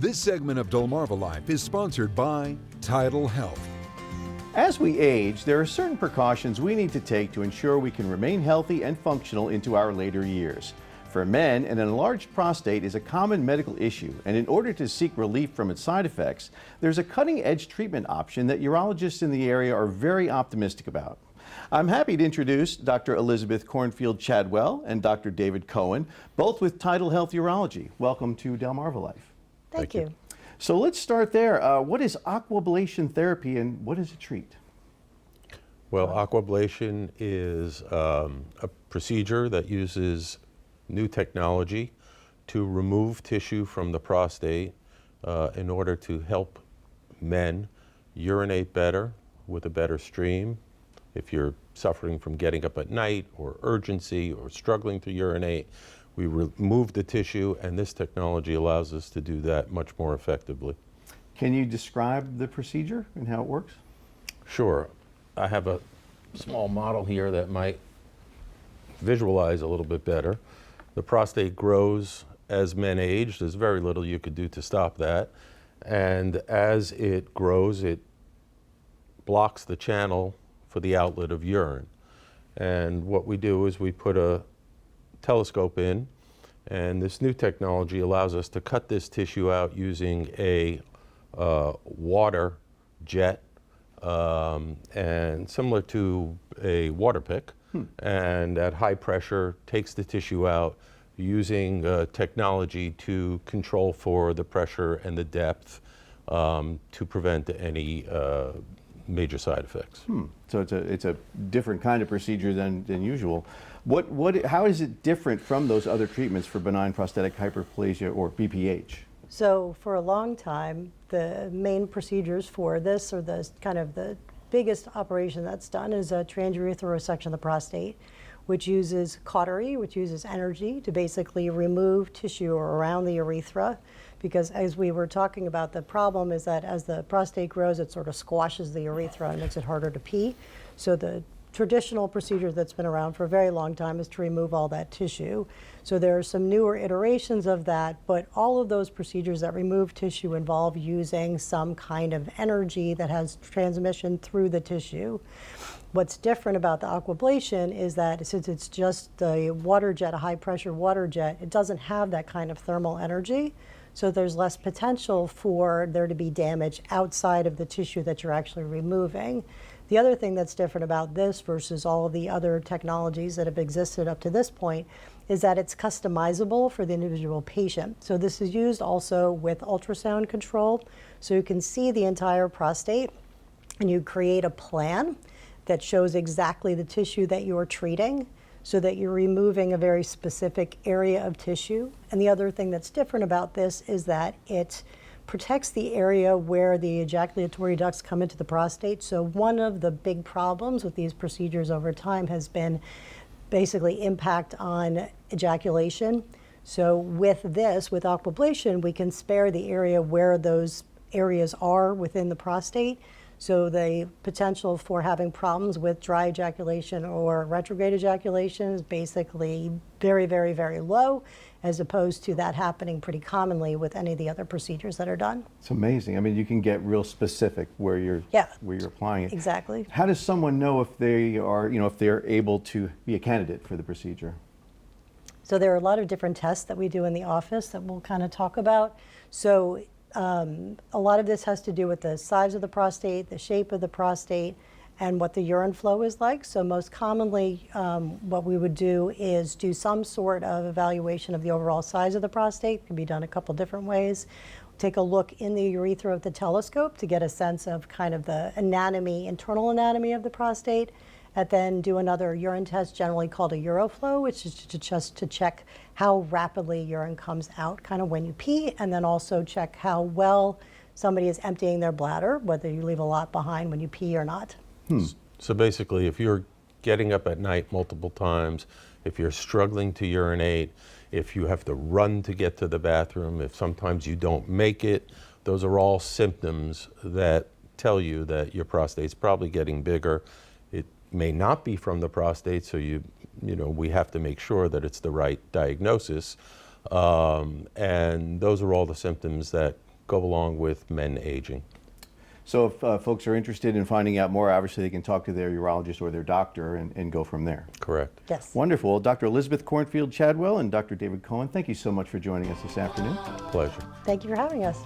This segment of DelmarvaLife is sponsored by TidalHealth. As we age, there are certain precautions we need to take to ensure we can remain healthy and functional into our later years. For men, an enlarged prostate is a common medical issue, and in order to seek relief from its side effects, there's a cutting-edge treatment option that urologists in the area are very optimistic about. I'm happy to introduce Dr. Elizabeth Cornfield Chadwell and Dr. David Cohen, both with TidalHealth Urology. Welcome to DelmarvaLife. Thank you. So let's start there. What is aquablation therapy and what does it treat? Well, aquablation is a procedure that uses new technology to remove tissue from the prostate in order to help men urinate better with a better stream. If you're suffering from getting up at night or urgency or struggling to urinate, we remove the tissue, and this technology allows us to do that much more effectively. Can you describe the procedure and how it works? Sure. I have a small model here that might visualize a little bit better. The prostate grows as men age. There's very little you could do to stop that. And as it grows, it blocks the channel for the outlet of urine. And what we do is we put a telescope in, and this new technology allows us to cut this tissue out using a water jet, and similar to a water pick, and at high pressure takes the tissue out using technology to control for the pressure and the depth to prevent any major side effects. So it's a different kind of procedure than usual. How is it different from those other treatments for benign prostatic hyperplasia or BPH? So for a long time, the main procedures for this, or the kind of the biggest operation that's done, is a transurethral resection of the prostate, which uses cautery, which uses energy to basically remove tissue around the urethra. Because as we were talking about, the problem is that as the prostate grows, it sort of squashes the urethra and makes it harder to pee. So the traditional procedure that's been around for a very long time is to remove all that tissue. So there are some newer iterations of that, but all of those procedures that remove tissue involve using some kind of energy that has transmission through the tissue. What's different about the aquablation is that since it's just a water jet, a high pressure water jet, it doesn't have that kind of thermal energy. So there's less potential for there to be damage outside of the tissue that you're actually removing. The other thing that's different about this versus all of the other technologies that have existed up to this point is that it's customizable for the individual patient. So this is used also with ultrasound control. So you can see the entire prostate and you create a plan that shows exactly the tissue that you're treating, so that you're removing a very specific area of tissue. And the other thing that's different about this is that it protects the area where the ejaculatory ducts come into the prostate. So one of the big problems with these procedures over time has been basically impact on ejaculation. So with this, with aquablation, we can spare the area where those areas are within the prostate. So the potential for having problems with dry ejaculation or retrograde ejaculation is basically very, very, very low, as opposed to that happening pretty commonly with any of the other procedures that are done. It's amazing. I mean, you can get real specific where you're applying it. Exactly. How does someone know if they are, if they're able to be a candidate for the procedure? So there are a lot of different tests that we do in the office that we'll kind of talk about. So a lot of this has to do with the size of the prostate, the shape of the prostate, and what the urine flow is like. So most commonly, what we would do is do some sort of evaluation of the overall size of the prostate. It can be done a couple different ways. Take a look in the urethra with the telescope to get a sense of kind of the anatomy, internal anatomy of the prostate, and then do another urine test, generally called a uroflow, which is just to check how rapidly urine comes out, kind of when you pee, and then also check how well somebody is emptying their bladder, whether you leave a lot behind when you pee or not. So basically, if you're getting up at night multiple times, if you're struggling to urinate, if you have to run to get to the bathroom, if sometimes you don't make it, those are all symptoms that tell you that your prostate's probably getting bigger. It may not be from the prostate, so we have to make sure that it's the right diagnosis. And those are all the symptoms that go along with men aging. So if folks are interested in finding out more, obviously they can talk to their urologist or their doctor and go from there. Correct. Yes. Wonderful. Dr. Elizabeth Cornfield Chadwell and Dr. David Cohen, thank you so much for joining us this afternoon. Pleasure. Thank you for having us.